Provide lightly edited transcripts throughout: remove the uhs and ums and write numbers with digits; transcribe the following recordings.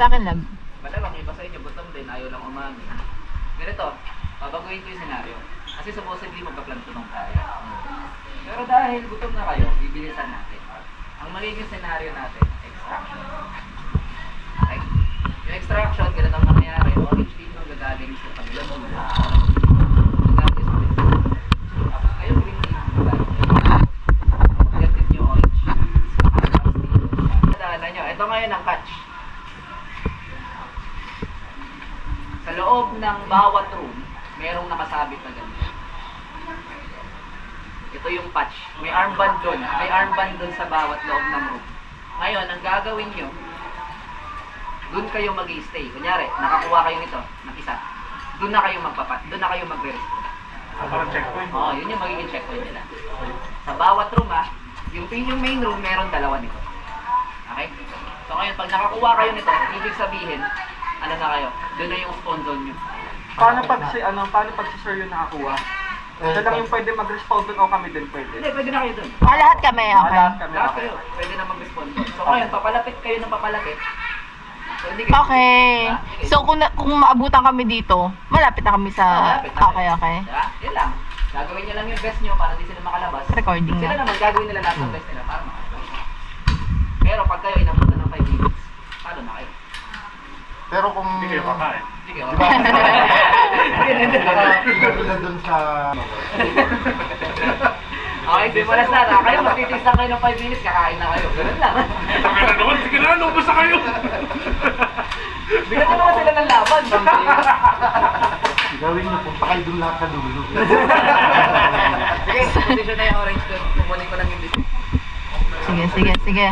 Sa akin lang. Malamang iba sa inyo, gutom din, ayaw lang umamin. Ganito, babaguhin ko yung senaryo. Kasi supposedly magpa-plantunong tayo. Pero dahil gutom na kayo, bibilisan natin. Ang magiging senaryo natin, extraction. Okay? Yung extraction, ganito ang nangyayari. Orange team ang gagaling sa kabila mo. Gagaling sa kabila. Tapos kayo, green team, gagaling. Objective nyo, orange. Tandaan nyo, ito ngayon ang catch. Sa loob ng bawat room, merong nakasabit na ganito. Ito yung patch. May armband doon. May armband doon sa bawat loob ng room. Ngayon, ang gagawin nyo, doon kayo mag-i-stay. Kunyari, nakakuha kayo nito, ng isa. Doon na kayo doon na kayo magre-rest. Parang checkpoint. Oo, yun yung magiging checkpoint nila. Sa bawat room yung main room, meron dalawa nito. Okay? So ngayon, pag nakakuha kayo nito, ibig sabihin, ano na kayo? Doon na yung spawn zone nyo. Paano pag si Sir yung nakakuha? Siya lang yung pwede mag-respawn doon o kami din pwede? Hindi, pwede na kayo doon. Lahat kami, okay. Lahat kami. Lahat kayo, pwede na mag-respond doon. So ngayon, papalapit kayo ng papalapit. So, hindi kayo, Okay. Diba? So, kung maabutan kami dito, malapit na kami sa... Malapit na Okay, kayo. okay. Diba? Yun lang. Gagawin nyo lang yung best nyo para di sila makalabas. Recording Sila na. naman, gagawin nila lahat ng best nila para makalabas. Pero pag kayo inabutan ng 5 minutes, paano na kayo? Pero kung... Hindi kayo kakain. Sige, okay. Sila dun sa... Okay, simulas na. Kayo, magtitiis lang kayo ng 5 minutes, kakain na kayo. Ganun lang. Sabi na naman, sige na, lumabas na kayo. Bigyan na naman sila ng laban. Gawin niyo, punta kayo dun lahat sa dulo. Sige, position na yung orange doon. Kukunin ko lang yung decision. Sige.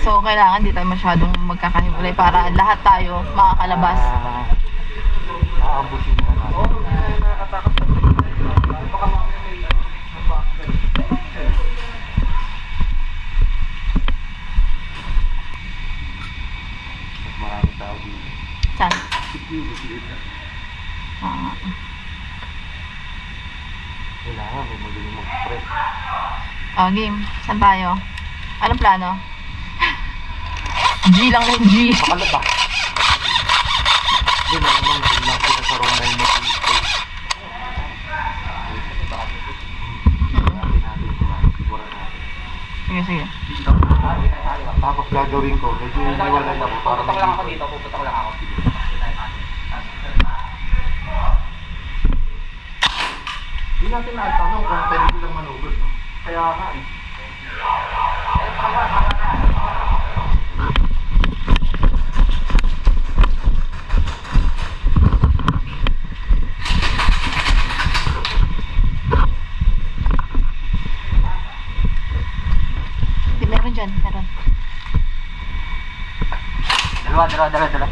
So, kailangan di tayo masyadong magkakahiwalay para lahat tayo makakalabas. Naabusin mo na. Oo, nakatakas na. Baka mamaya may Marami tao dito. Saan? Security dito. Ah. Kailangan may magaling mag-press. Oh, game. Saan tayo? Anong plano? G lang rin, G. Pakalaba. Hindi na naman, dun lang sila sa room na yung mag-stay. Sige. Tapos gagawin ko, medyo iniwalay ako para Puputok lang ako dito, puputok lang ako. Hindi natin naitanong kung pwede ko lang manugod. No? Kaya nga eh. Di, meron dyan. Meron. Dalawa.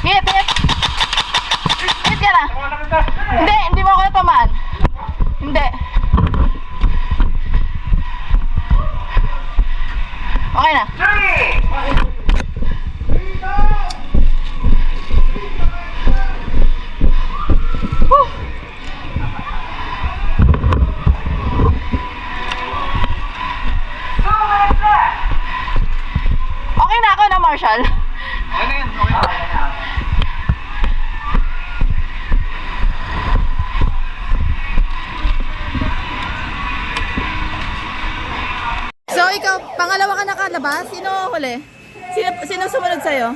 Hit! Hit ka na. Hindi mo ako natamaan. Hindi. Okay na. Whew. Okay na ako na, Marshall. Okay na yan, okay na. So, ikaw, pangalawa ka nakalabas? Sino huli? Sino sumunod sa'yo?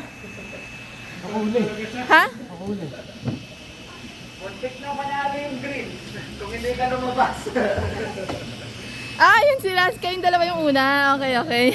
Huli. Ha? mahuli. Check na manalo yung green. Kung hindi ka lumabas. Ah, yun sila. Kayong dalawa yung una. Okay, okay.